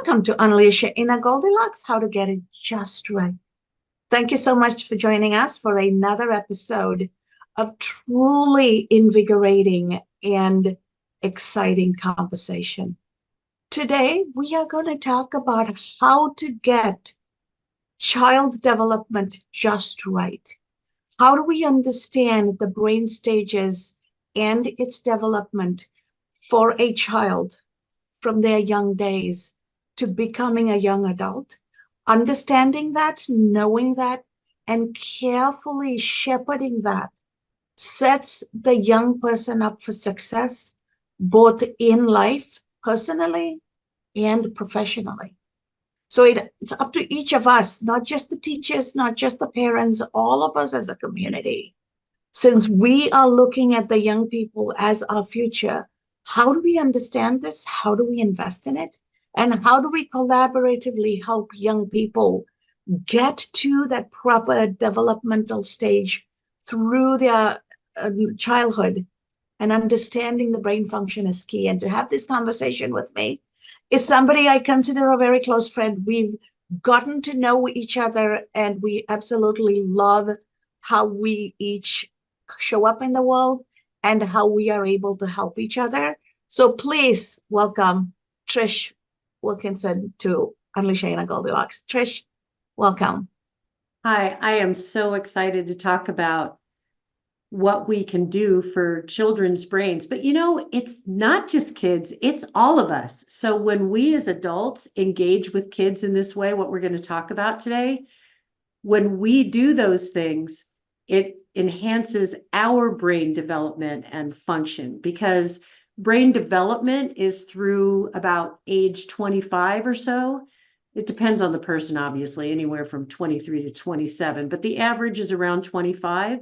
Welcome to Unleash Your Inner Goldilocks, how to get it just right. Thank you so much for joining us for another episode of truly invigorating and exciting conversation. Today, we are going to talk about how to get child development just right. How do we understand the brain stages and its development for a child from their young days to becoming a young adult? Understanding that, knowing that, and carefully shepherding that sets the young person up for success, both in life, personally, and professionally. So it's up to each of us, not just the teachers, not just the parents, all of us as a community. Since we are looking at the young people as our future, how do we understand this? How do we invest in it? And how do we collaboratively help young people get to that proper developmental stage through their childhood? And understanding the brain function is key. And to have this conversation with me is somebody I consider a very close friend. We've gotten to know each other, and we absolutely love how we each show up in the world and how we are able to help each other. So please welcome Trish Wilkinson to Unleash Your Inner Goldilocks. Trish, welcome. Hi, I am so excited to talk about what we can do for children's brains. But it's not just kids, it's all of us. So when we as adults engage with kids in this way, what we're going to talk about today, when we do those things, it enhances our brain development and function, because brain development is through about age 25 or so. It depends on the person, obviously, anywhere from 23 to 27, but the average is around 25.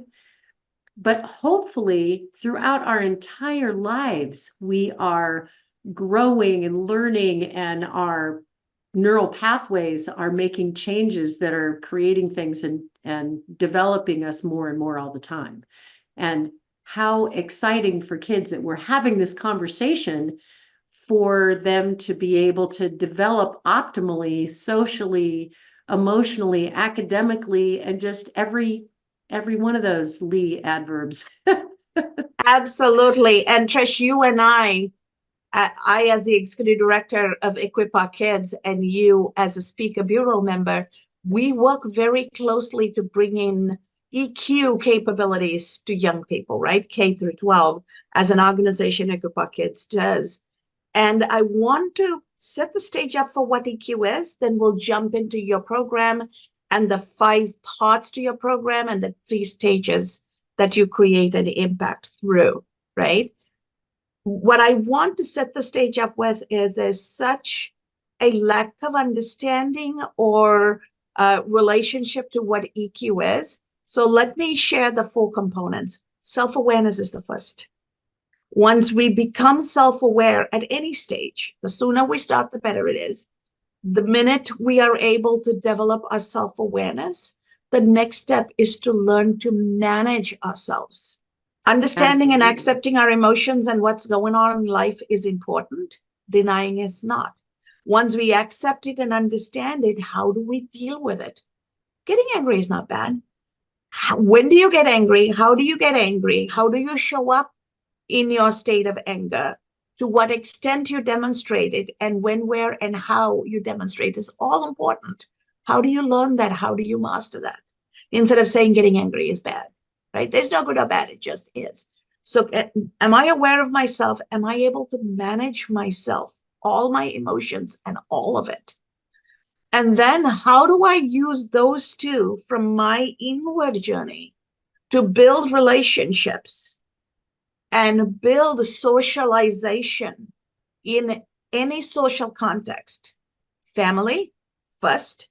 But hopefully, throughout our entire lives, we are growing and learning, and our neural pathways are making changes that are creating things and developing us more and more all the time. And how exciting for kids that we're having this conversation for them to be able to develop optimally, socially, emotionally, academically, and just every one of those Lee adverbs. Absolutely. And Trish, you and I as the executive director of Equip Our Kids, and you as a speaker bureau member, we work very closely to bring in EQ capabilities to young people, right? K through 12, as an organization, Equip Our Kids does. And I want to set the stage up for what EQ is, then we'll jump into your program and the 5 parts to your program and the 3 stages that you created impact through, right? What I want to set the stage up with is there's such a lack of understanding or relationship to what EQ is. So let me share the 4 components. Self-awareness is the first. Once we become self-aware at any stage, the sooner we start, the better it is. The minute we are able to develop our self-awareness, the next step is to learn to manage ourselves. Understanding and accepting our emotions and what's going on in life is important. Denying is not. Once we accept it and understand it, how do we deal with it? Getting angry is not bad. When do you get angry? How do you get angry? How do you show up in your state of anger? To what extent you demonstrate it, and when, where, and how you demonstrate is all important. How do you learn that? How do you master that? Instead of saying getting angry is bad, right? There's no good or bad, it just is. So am I aware of myself? Am I able to manage myself, all my emotions and all of it? And then how do I use those 2 from my inward journey to build relationships and build socialization in any social context? Family first,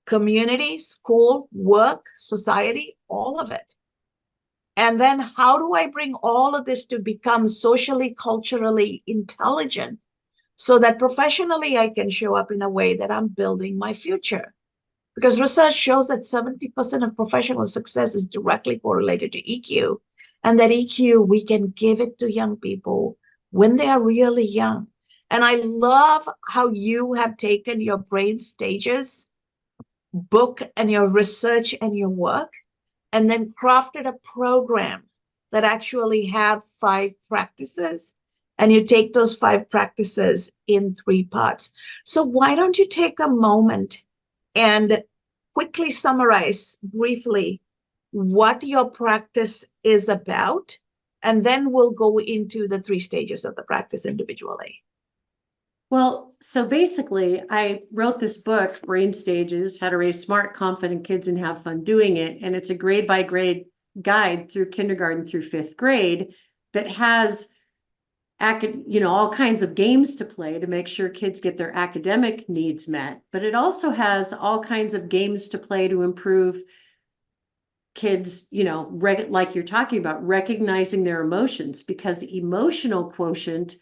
community, school, work, society, all of it. And then how do I bring all of this to become socially, culturally intelligent so that professionally I can show up in a way that I'm building my future? Because research shows that 70% of professional success is directly correlated to EQ. And that EQ, we can give it to young people when they are really young. And I love how you have taken your brain stages book and your research and your work and then crafted a program that actually have 5 practices, and you take those 5 practices in 3 parts. So why don't you take a moment and quickly summarize briefly what your practice is about, and then we'll go into the 3 stages of the practice individually. Well, so basically, I wrote this book, Brain Stages, How to Raise Smart, Confident Kids and Have Fun Doing It. And it's a grade by grade guide through kindergarten through 5th grade that has all kinds of games to play to make sure kids get their academic needs met. But it also has all kinds of games to play to improve kids, like you're talking about, recognizing their emotions, because emotional quotient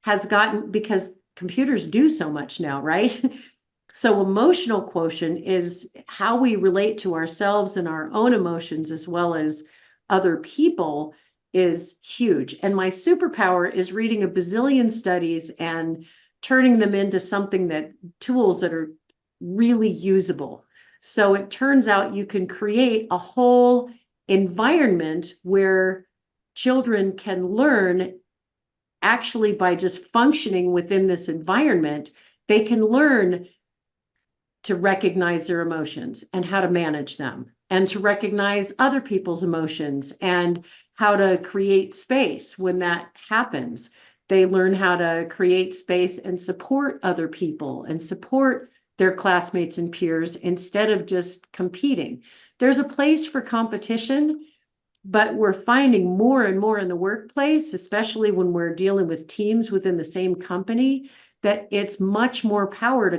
has gotten, because computers do so much now, right? So emotional quotient is how we relate to ourselves and our own emotions as well as other people is huge. And my superpower is reading a bazillion studies and turning them into tools that are really usable. So it turns out you can create a whole environment where children can learn. Actually, by just functioning within this environment, they can learn to recognize their emotions and how to manage them, and to recognize other people's emotions and how to create space when that happens. They learn how to create space and support other people and support their classmates and peers instead of just competing. There's a place for competition, but we're finding more and more in the workplace, especially when we're dealing with teams within the same company, that it's much more powerful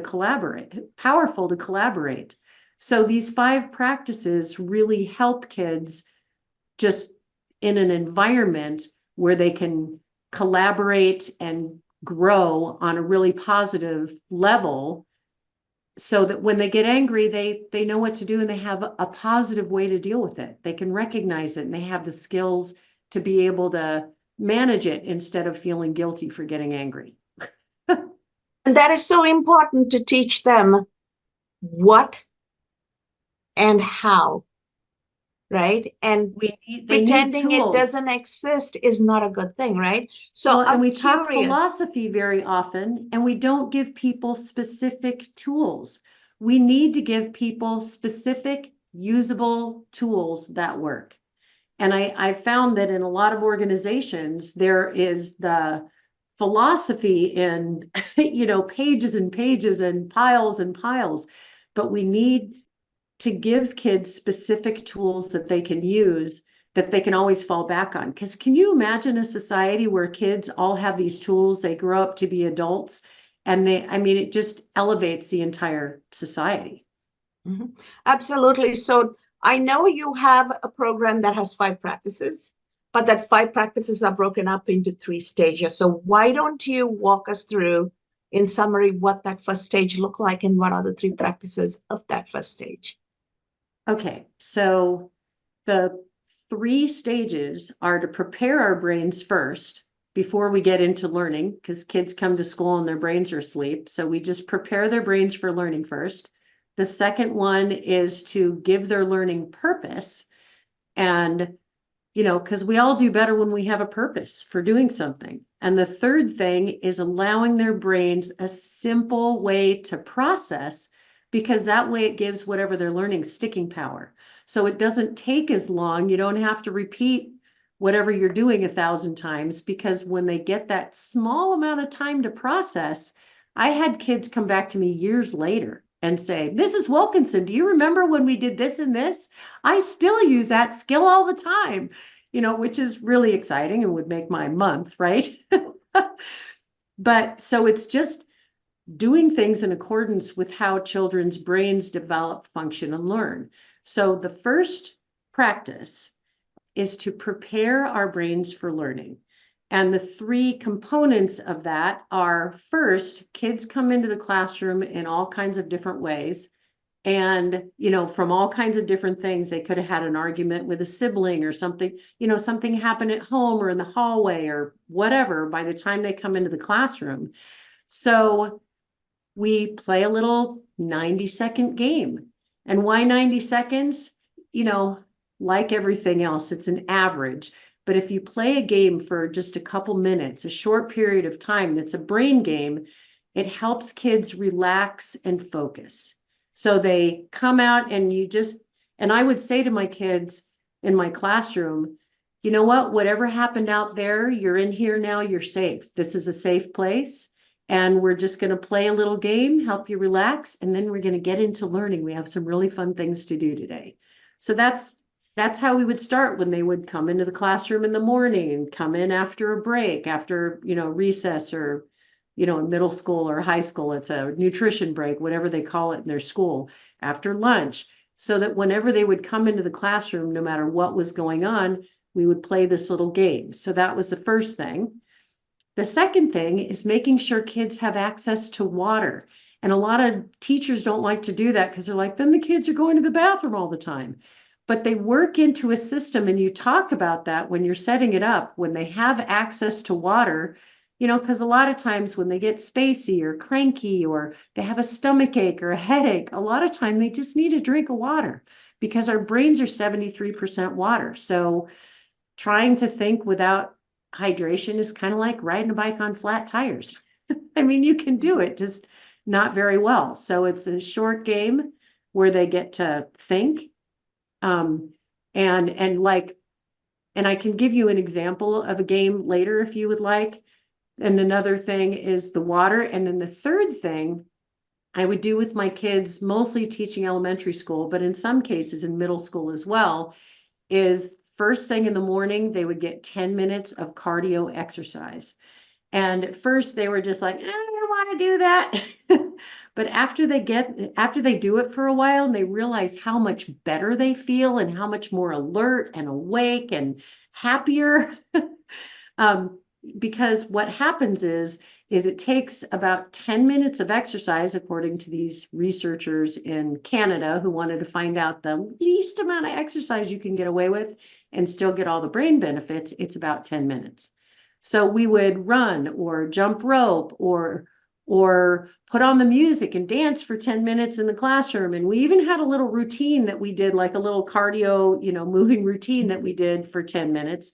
to collaborate. So these 5 practices really help kids just in an environment where they can collaborate and grow on a really positive level, so that when they get angry, they know what to do and they have a positive way to deal with it. They can recognize it and they have the skills to be able to manage it instead of feeling guilty for getting angry. And that is so important, to teach them what and how, right? And They need pretending it tools. doesn't exist is not a good thing, right? So Well, and I'm we talk curious. philosophy very often, and we don't give people specific tools. We need to give people specific, usable tools that work. And I found that in a lot of organizations, there is the philosophy in, pages and pages and piles, but we need to give kids specific tools that they can use, that they can always fall back on. Because can you imagine a society where kids all have these tools, they grow up to be adults, and it just elevates the entire society. Mhm. Absolutely. So I know you have a program that has 5 practices, but that 5 practices are broken up into 3 stages. So why don't you walk us through, in summary, what that first stage looked like and what are the 3 practices of that first stage? Okay, so the 3 stages are to prepare our brains first before we get into learning, because kids come to school and their brains are asleep. So we just prepare their brains for learning first. The second one is to give their learning purpose. And, because we all do better when we have a purpose for doing something. And the third thing is allowing their brains a simple way to process, because that way it gives whatever they're learning sticking power. So it doesn't take as long. You don't have to repeat whatever you're doing 1,000 times, because when they get that small amount of time to process, I had kids come back to me years later and say, Mrs. Wilkinson, do you remember when we did this and this? I still use that skill all the time, which is really exciting and would make my month, right? But so it's just doing things in accordance with how children's brains develop, function, and learn. So the first practice is to prepare our brains for learning. And the 3 components of that are, first, kids come into the classroom in all kinds of different ways. And, from all kinds of different things. They could have had an argument with a sibling or something, something happened at home or in the hallway or whatever by the time they come into the classroom. So we play a little 90-second game. And why 90 seconds? You know, like everything else, it's an average. But if you play a game for just a couple minutes, a short period of time, that's a brain game, it helps kids relax and focus. So they come out and and I would say to my kids in my classroom, you know what, whatever happened out there, you're in here now, you're safe. This is a safe place. And we're just going to play a little game, help you relax, and then we're going to get into learning. We have some really fun things to do today. So that's how we would start when they would come into the classroom in the morning and come in after a break, after, recess, or, in middle school or high school, it's a nutrition break, whatever they call it in their school, after lunch, so that whenever they would come into the classroom, no matter what was going on, we would play this little game. So that was the first thing. The second thing is making sure kids have access to water. And a lot of teachers don't like to do that because they're like, then the kids are going to the bathroom all the time. But they work into a system, and you talk about that when you're setting it up, when they have access to water, because a lot of times when they get spacey or cranky or they have a stomach ache or a headache, a lot of time they just need a drink of water because our brains are 73% water. So trying to think without hydration is kind of like riding a bike on flat tires. I mean, you can do it, just not very well. So it's a short game where they get to think. And I can give you an example of a game later if you would like. And another thing is the water. And then the third thing I would do with my kids, mostly teaching elementary school, but in some cases in middle school as well, is first thing in the morning, they would get 10 minutes of cardio exercise. And at first they were just like, I don't want to do that. But after they do it for a while and they realize how much better they feel and how much more alert and awake and happier, because what happens is it takes about 10 minutes of exercise, according to these researchers in Canada who wanted to find out the least amount of exercise you can get away with and still get all the brain benefits. It's about 10 minutes. So we would run or jump rope or put on the music and dance for 10 minutes in the classroom. And we even had a little routine that we did, like a little cardio, moving routine that we did for 10 minutes.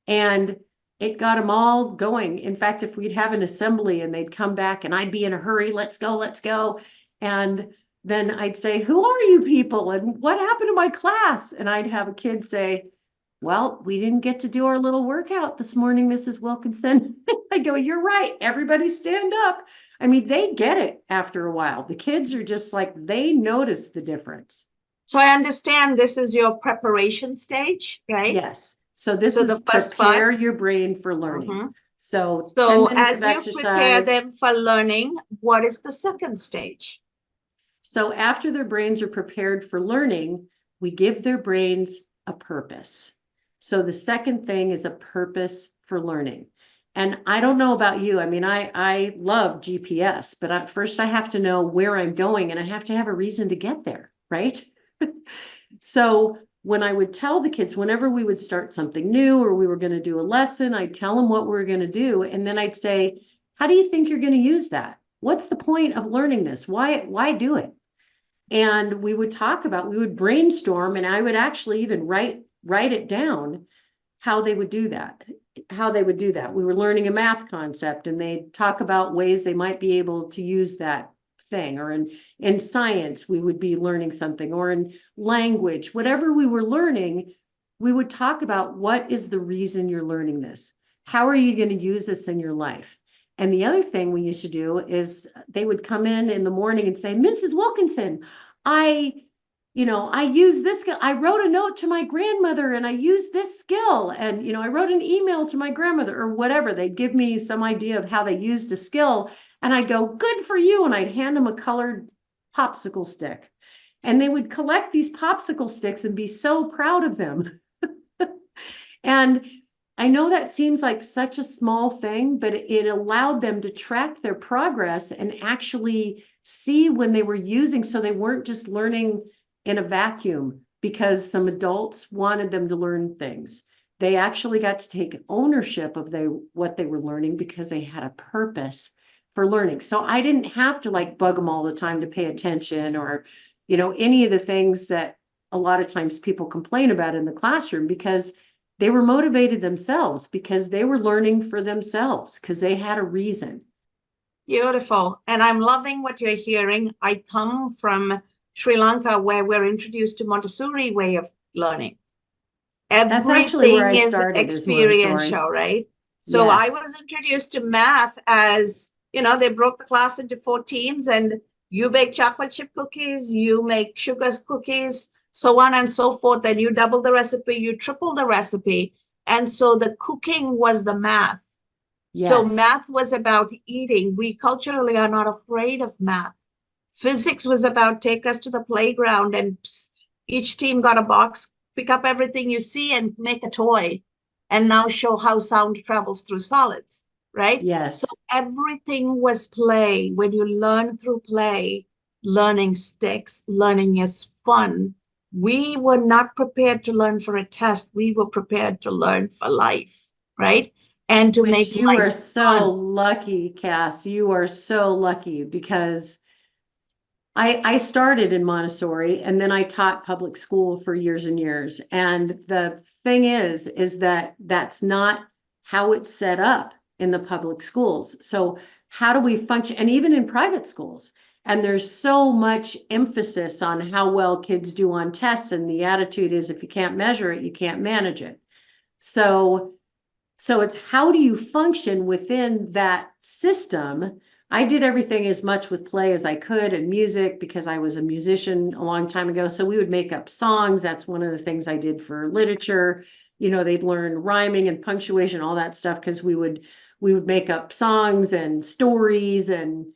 And it got them all going. In fact, if we'd have an assembly and they'd come back and I'd be in a hurry, let's go. And then I'd say, who are you people? And what happened to my class? And I'd have a kid say, well, we didn't get to do our little workout this morning, Mrs. Wilkinson. I go, you're right. Everybody stand up. I mean, they get it after a while. The kids are just like, they notice the difference. So I understand this is your preparation stage, right? Yes. So this So is the first prepare part. your brain for learning. So 10 So minutes as of you prepare exercise. them for learning, what is the second stage? So after their brains are prepared for learning, we give their brains a purpose. So the second thing is a purpose for learning. And I don't know about you. I mean, I love GPS, but first I have to know where I'm going and I have to have a reason to get there, right? So when I would tell the kids, whenever we would start something new or we were going to do a lesson, I'd tell them what we were going to do. And then I'd say, how do you think you're going to use that? What's the point of learning this? Why do it? And we would brainstorm, and I would actually even write it down how they would do that. We were learning a math concept and they'd talk about ways they might be able to use that thing, or in science, we would be learning something, or in language, whatever we were learning, we would talk about what is the reason you're learning this? How are you going to use this in your life? And the other thing we used to do is they would come in the morning and say, Mrs. Wilkinson, I use this skill. I wrote a note to my grandmother and I used this skill. And, I wrote an email to my grandmother or whatever. They'd give me some idea of how they used a skill. And I'd go, good for you. And I'd hand them a colored popsicle stick. And they would collect these popsicle sticks and be so proud of them. And I know that seems like such a small thing, but it allowed them to track their progress and actually see when they were using, so they weren't just learning in a vacuum because some adults wanted them to learn things. They actually got to take ownership of what they were learning because they had a purpose for learning. So I didn't have to like bug them all the time to pay attention or, you know, any of the things that a lot of times people complain about in the classroom, because they were motivated themselves, because they were learning for themselves, because they had a reason. Beautiful. And I'm loving what you're hearing. I come from Sri Lanka, where we're introduced to Montessori way of learning. That's actually where Everything I is started, is Montessori. experiential, right? So I Yes. was introduced to math as, you know, they broke the class into 4 teams, and you bake chocolate chip cookies, you make sugar cookies, so on and so forth. And you double the recipe, you triple the recipe. And so the cooking was the math. So Yes. math was about eating. We culturally are not afraid of math. Physics was about take us to the playground, and each team got a box, pick up everything you see and make a toy, and now show how sound travels through solids, right? So Yes. everything was play. When you learn through play, learning sticks, learning is fun. We were not prepared to learn for a test. We were prepared to learn for life, right? And to Which make you are life so fun. lucky, Cass. You are so lucky, because I started in Montessori and then I taught public school for years and years. And the thing is that that's not how it's set up in the public schools. So how do we function? And even in private schools, and there's so much emphasis on how well kids do on tests. And the attitude is, if you can't measure it, you can't manage it. So it's how do you function within that system? I did everything as much with play as I could, and music, because I was a musician a long time ago. So we would make up songs. That's one of the things I did for literature. You know, they'd learn rhyming and punctuation, all that stuff, because we would make up songs and stories and,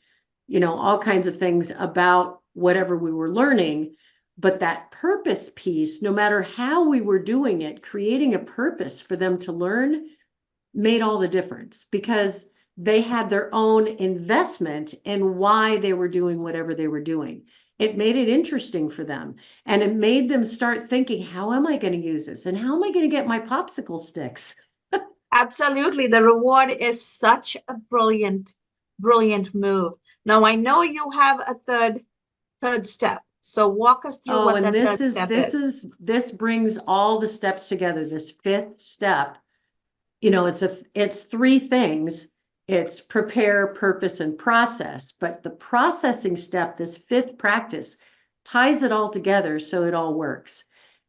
you know, all kinds of things about whatever we were learning. But that purpose piece, no matter how we were doing it, creating a purpose for them to learn made all the difference, because they had their own investment in why they were doing whatever they were doing. It made it interesting for them, and it made them start thinking, how am I going to use this? And how am I going to get my popsicle sticks? Absolutely. The reward is such a brilliant, brilliant move. Now I know you have a third step. So walk us through Oh, what and that this third is step this is. is this brings all the steps together. This fifth step, you know, it's 3 things. It's prepare, purpose, and process. But the processing step, this fifth practice, ties it all together so it all works.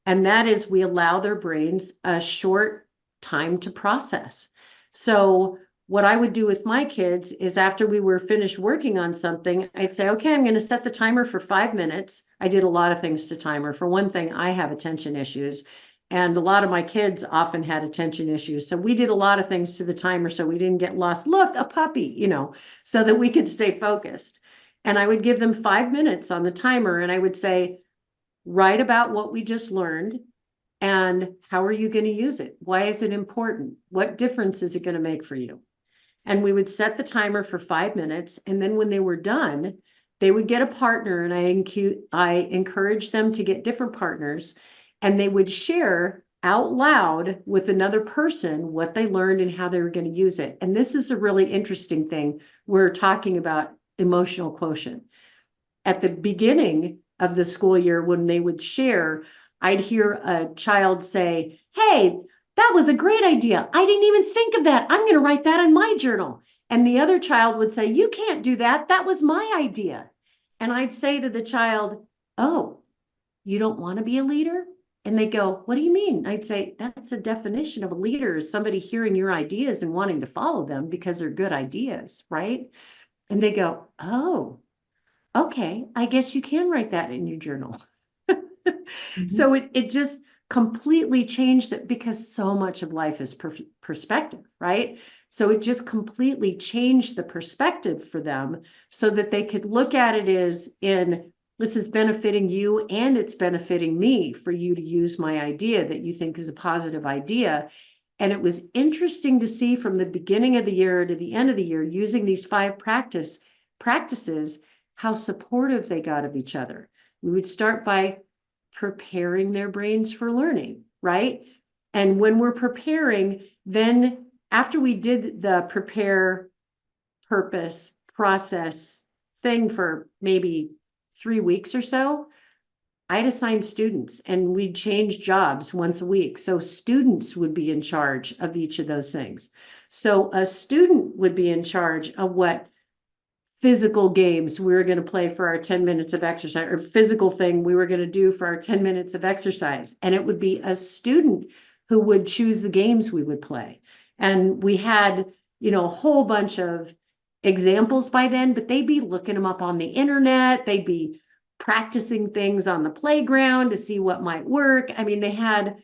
And that is, we allow their brains a short time to process. So what I would do with my kids is, after we were finished working on something, I'd say, okay, I'm going to set the timer for 5 minutes. I did a lot of things to timer. For one thing, I have attention issues. And a lot of my kids often had attention issues. So we did a lot of things to the timer so we didn't get lost. Look, a puppy, you know, so that we could stay focused. And I would give them 5 minutes on the timer, and I would say, write about what we just learned and how are you going to use it? Why is it important? What difference is it going to make for you? And we would set the timer for 5 minutes. And then when they were done, they would get a partner, and I encouraged them to get different partners, and they would share out loud with another person what they learned and how they were going to use it. And this is a really interesting thing. We're talking about emotional quotient. At the beginning of the school year, when they would share, I'd hear a child say, hey, that was a great idea. I didn't even think of that. I'm going to write that in my journal. And the other child would say, you can't do that. That was my idea. And I'd say to the child, oh, you don't want to be a leader? And they go, what do you mean? I'd say, that's a definition of a leader, is somebody hearing your ideas and wanting to follow them because they're good ideas, right? And they go, oh, okay, I guess you can write that in your journal. Mhm. So it just completely changed it, because so much of life is perspective, right? So it just completely changed the perspective for them, so that they could look at it as, in, this is benefiting you and it's benefiting me, for you to use my idea that you think is a positive idea. And it was interesting to see, from the beginning of the year to the end of the year, using these 5 practices, how supportive they got of each other. We would start by preparing their brains for learning, right? And when we're preparing, then after we did the prepare, purpose, process thing for maybe 3 weeks or so, I'd assign students and we'd change jobs once a week. So students would be in charge of each of those things. So a student would be in charge of what physical games we were going to play for our 10 minutes of exercise, or physical thing we were going to do for our 10 minutes of exercise. And it would be a student who would choose the games we would play. And we had, a whole bunch of examples by then, but they'd be looking them up on the internet. They'd be practicing things on the playground to see what might work. I mean, they had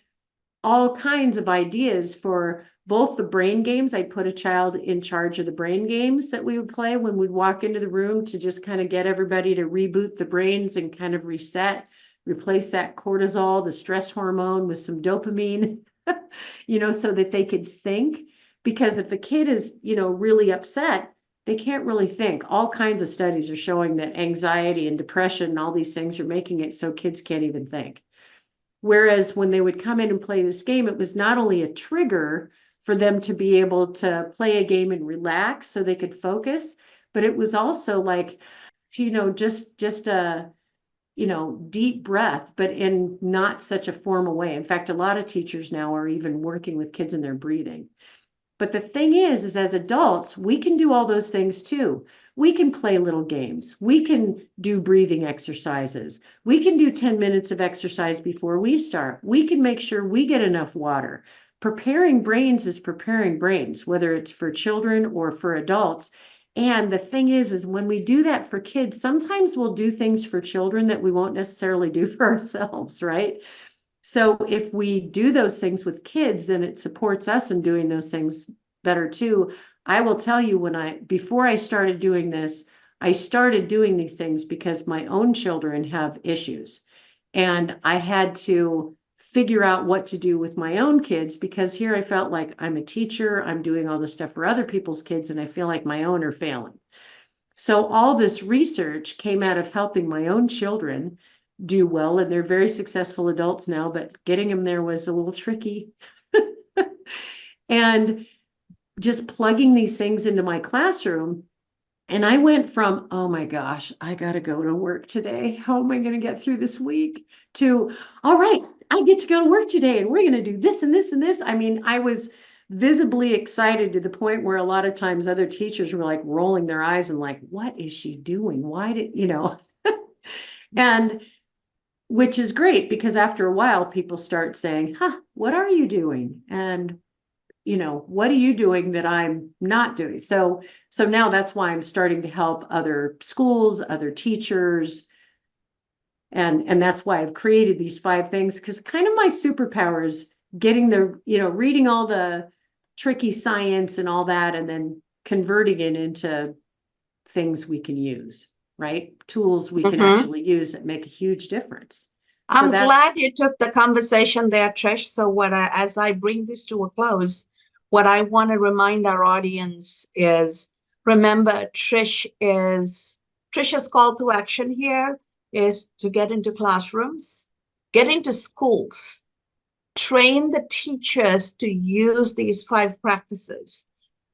all kinds of ideas for both the brain games. I'd put a child in charge of the brain games that we would play when we'd walk into the room to just kind of get everybody to reboot the brains and kind of replace that cortisol, the stress hormone, with some dopamine, so that they could think. Because if a kid is, really upset, they can't really think. All kinds of studies are showing that anxiety and depression and all these things are making it so kids can't even think. Whereas when they would come in and play this game, it was not only a trigger for them to be able to play a game and relax so they could focus, but it was also like, just a, deep breath, but in not such a formal way. In fact, a lot of teachers now are even working with kids in their breathing. But the thing is as adults, we can do all those things too. We can play little games. We can do breathing exercises. We can do 10 minutes of exercise before we start. We can make sure we get enough water. Preparing brains is preparing brains, whether it's for children or for adults. And the thing is when we do that for kids, sometimes we'll do things for children that we won't necessarily do for ourselves, right? So if we do those things with kids, then it supports us in doing those things better too. I will tell you, before I started doing this, I started doing these things because my own children have issues. And I had to figure out what to do with my own kids, because here I felt like I'm a teacher, I'm doing all this stuff for other people's kids, and I feel like my own are failing. So all this research came out of helping my own children do well, and they're very successful adults now, but getting them there was a little tricky. And just plugging these things into my classroom. And I went from, oh my gosh, I got to go to work today. How am I going to get through this week? To, all right, I get to go to work today and we're going to do this and this and this. I mean, I was visibly excited to the point where a lot of times other teachers were like rolling their eyes and like, what is she doing? Why did, and which is great, because after a while people start saying, what are you doing? And what are you doing that I'm not doing? So now that's why I'm starting to help other schools, other teachers. And that's why I've created these 5 things, because kind of my superpower is getting reading all the tricky science and all that, and then converting it into things we can use, right? Tools we can actually use that make a huge difference. I'm glad you took the conversation there, Trish. So as I bring this to a close, what I want to remind our audience is, remember, Trish's call to action here is to get into classrooms, get into schools, train the teachers to use these 5 practices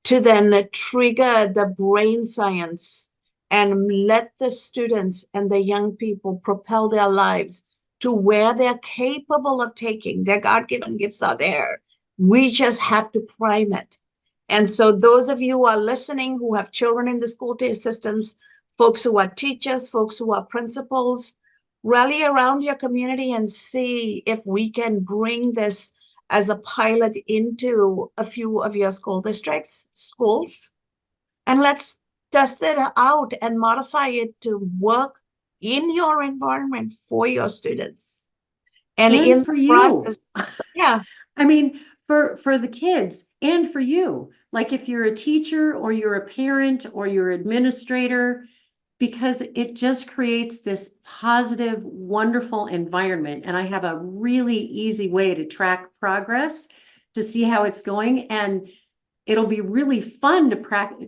to then trigger the brain science and let the students and the young people propel their lives to where they're capable of taking. Their God-given gifts are there. We just have to prime it. And so those of you who are listening who have children in the school systems, folks who are teachers, folks who are principals, rally around your community and see if we can bring this as a pilot into a few of your school districts, schools, and let's test it out and modify it to work in your environment for your students. And in for the you. process, yeah. I mean, for the kids and for you, like if you're a teacher or you're a parent or you're an administrator, because it just creates this positive, wonderful environment. And I have a really easy way to track progress to see how it's going. And it'll be really fun to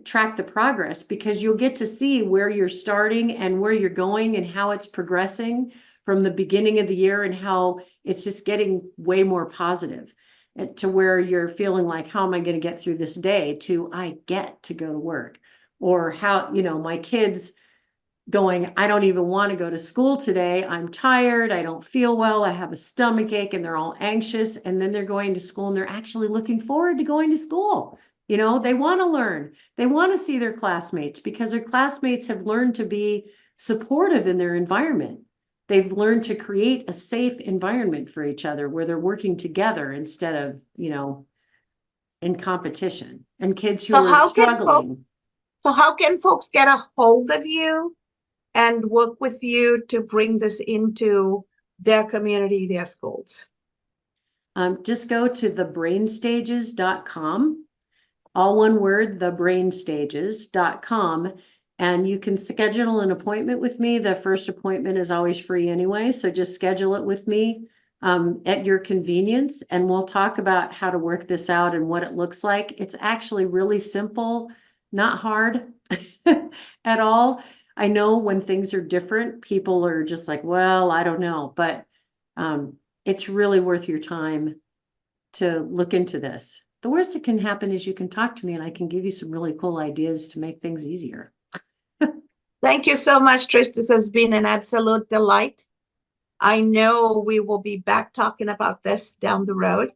track the progress, because you'll get to see where you're starting and where you're going and how it's progressing from the beginning of the year, and how it's just getting way more positive, to where you're feeling like, how am I going to get through this day, to I get to go to work, or how, my kids going, I don't even want to go to school today. I'm tired. I don't feel well. I have a stomach ache, and they're all anxious. And then they're going to school and they're actually looking forward to going to school. They want to learn. They want to see their classmates because their classmates have learned to be supportive in their environment. They've learned to create a safe environment for each other where they're working together instead of, in competition. And kids who So are how can folks, struggling. get a hold of you and work with you to bring this into their community, their schools? Just go to thebrainstages.com, all one word, thebrainstages.com, and you can schedule an appointment with me. The first appointment is always free anyway, so just schedule it with me at your convenience, and we'll talk about how to work this out and what it looks like. It's actually really simple, not hard at all. I know when things are different, people are just like, well, I don't know, but it's really worth your time to look into this. The worst that can happen is you can talk to me and I can give you some really cool ideas to make things easier. Thank you so much, Trish. This has been an absolute delight. I know we will be back talking about this down the road.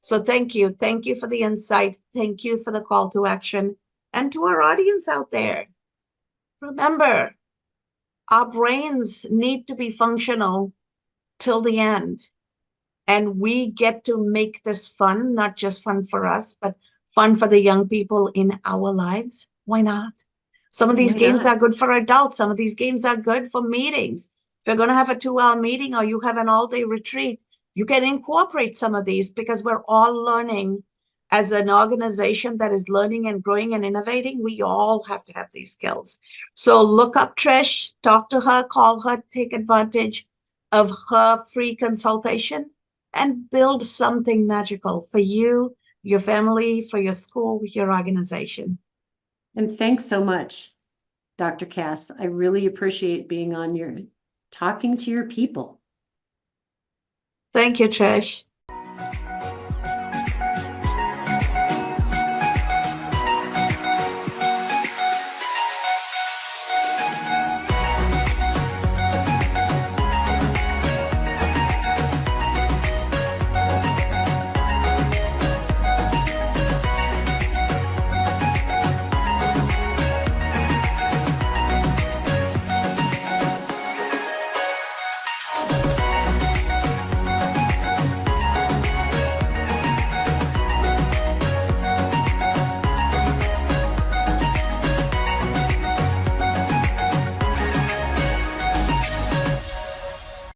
So thank you. Thank you for the insight. Thank you for the call to action. And to our audience out there, remember, our brains need to be functional till the end. And we get to make this fun, not just fun for us, but fun for the young people in our lives. Why not? Some of these Why games not? are good for adults. Some of these games are good for meetings. If you're going to have a 2-hour meeting or you have an all-day retreat, you can incorporate some of these because we're all learning. As an organization that is learning and growing and innovating, we all have to have these skills. So look up Trish, talk to her, call her, take advantage of her free consultation and build something magical for you, your family, for your school, your organization. And thanks so much, Dr. Cass. I really appreciate being on talking to your people. Thank you, Trish.